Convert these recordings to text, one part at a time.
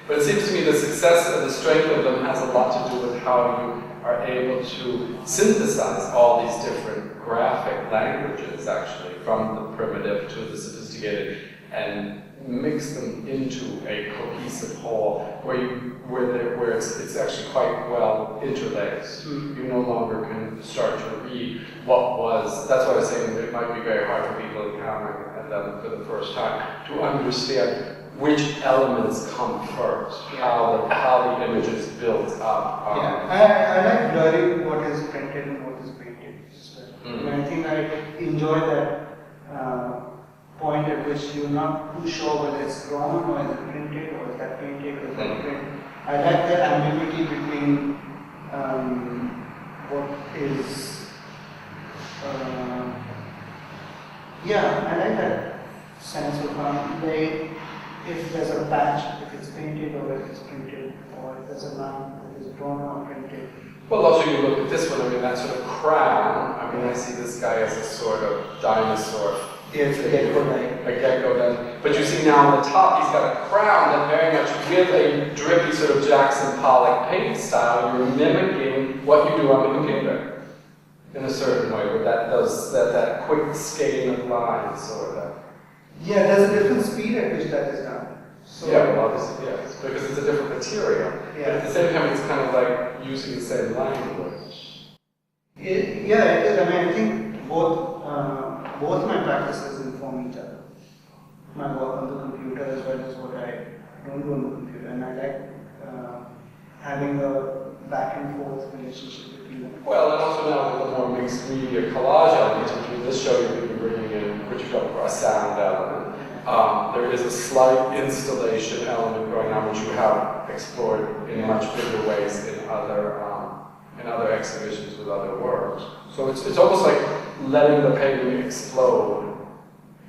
But it seems to me the success and the strength of them has a lot to do with how you are able to synthesize all these different graphic languages, actually, from the primitive to the sophisticated, and mix them into a cohesive whole where it's actually quite well interlaced. You no longer can start to read what was. That's why I was saying it might be very hard for people encountering them for the first time to understand which elements come first, how the image is built up. I like blurring what is printed and what is painted. And I think I enjoy that point at which you're not too sure whether it's drawn or is it printed or is that painted or is that print. I like that ambiguity between what is. I like that sense of if there's a patch, if it's painted or if it's printed, or if there's a line that is drawn or printed. Well, also you look at this one, I mean, that sort of crown, I mean, I see this guy as a sort of dinosaur. It's a gecko. A gecko. But you see now on the top, he's got a crown that very much with a drippy sort of Jackson Pollock paint style, you're mimicking what you do on the computer in a certain way, where that does that quick skating of lines, sort of. Yeah, there's a different speed at which that is done. So well, obviously, it's because it's a different material. But at the same time, it's kind of like using the same language. It is. I mean, I think both my practices inform each other. My work on the computer as well as what I don't do on the computer, and I like having a back and forth relationship between them. Well, and also now with the more mixed media collage elements, which in this show you're going to be bringing in, which you call a sound element. There is a slight installation element going on, which you have explored in much bigger ways in other exhibitions with other works. So it's almost like letting the painting explode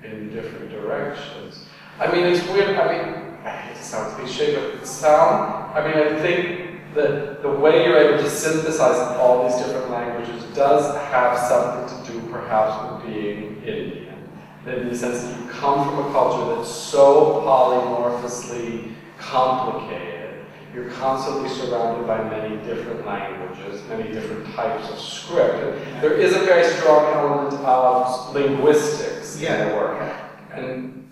in different directions. I mean, it's weird. I mean, I hate to sound cliche, but I think that the way you're able to synthesize all these different languages does have something to do, perhaps, with being Indian. In the sense that you come from a culture that's so polymorphously complicated. You're constantly surrounded by many different languages, many different types of script. There is a very strong element of linguistics in the work. And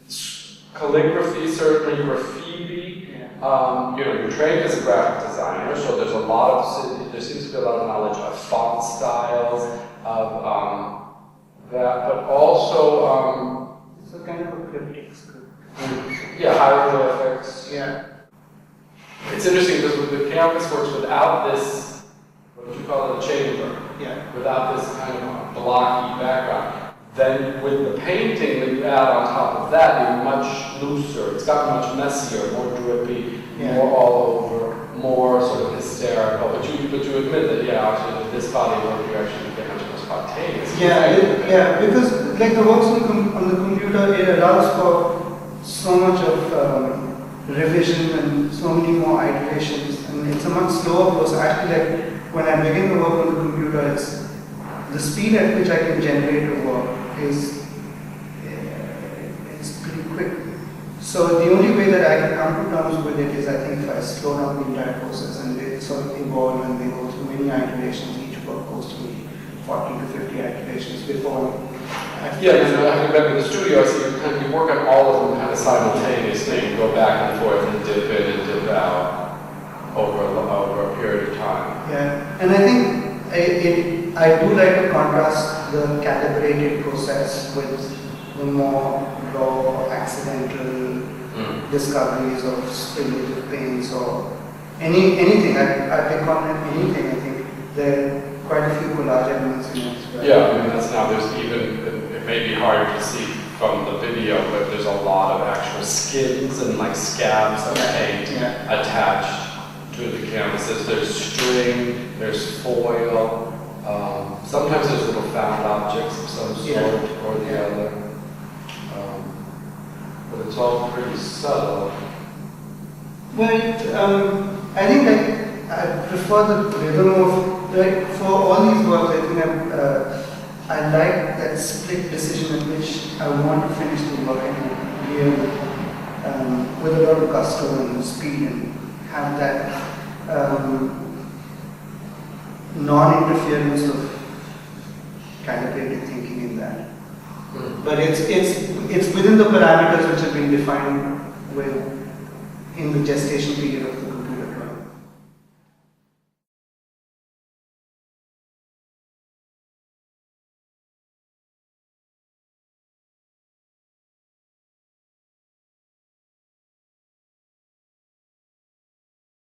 calligraphy, certainly graffiti. You're trained as a graphic designer, so there seems to be a lot of knowledge of font styles, of that, but also it's a kind of a cryptic script. Hieroglyphics. Yeah. It's interesting because with the canvas works without this, what would you call it, a chamber? Yeah. Without this kind of blocky background. Then with the painting that you add on top of that, you're much looser. It's gotten much messier, more drippy, more all over, more sort of hysterical. But you admit that, actually, with this body of work, you actually get much more spontaneous. Because like the works on the computer, it allows for so much of revision and so many more iterations, and it's a much slower process. Actually, like when I begin to work on the computer, it's the speed at which I can generate a work is it's pretty quick. So the only way that I can come to terms with it is, I think, if I slow down the entire process and they sort of evolve and they go through many iterations. Each work goes through 40 to 50 iterations before. I think back in the studio, I see you work on all of them kind of simultaneously and go back and forth and dip in and dip out over a period of time. Yeah, and I think I do like to contrast the calibrated process with the more raw, accidental discoveries of spillage of paints or anything. I pick on anything. I think there are quite a few collage elements in it as well. It may be hard to see from the video, but there's a lot of actual skins and like scabs of paint attached to the canvases. There's string, there's foil, sometimes there's little found objects of some sort or the other. But it's all pretty subtle. Well, I think I prefer the rhythm of, for all these works, I think I like that split decision in which I want to finish the work in a real with a lot of gusto and speed and have that non-interference of calibrated thinking in that. But it's within the parameters which have been defined in the gestation period of the computer.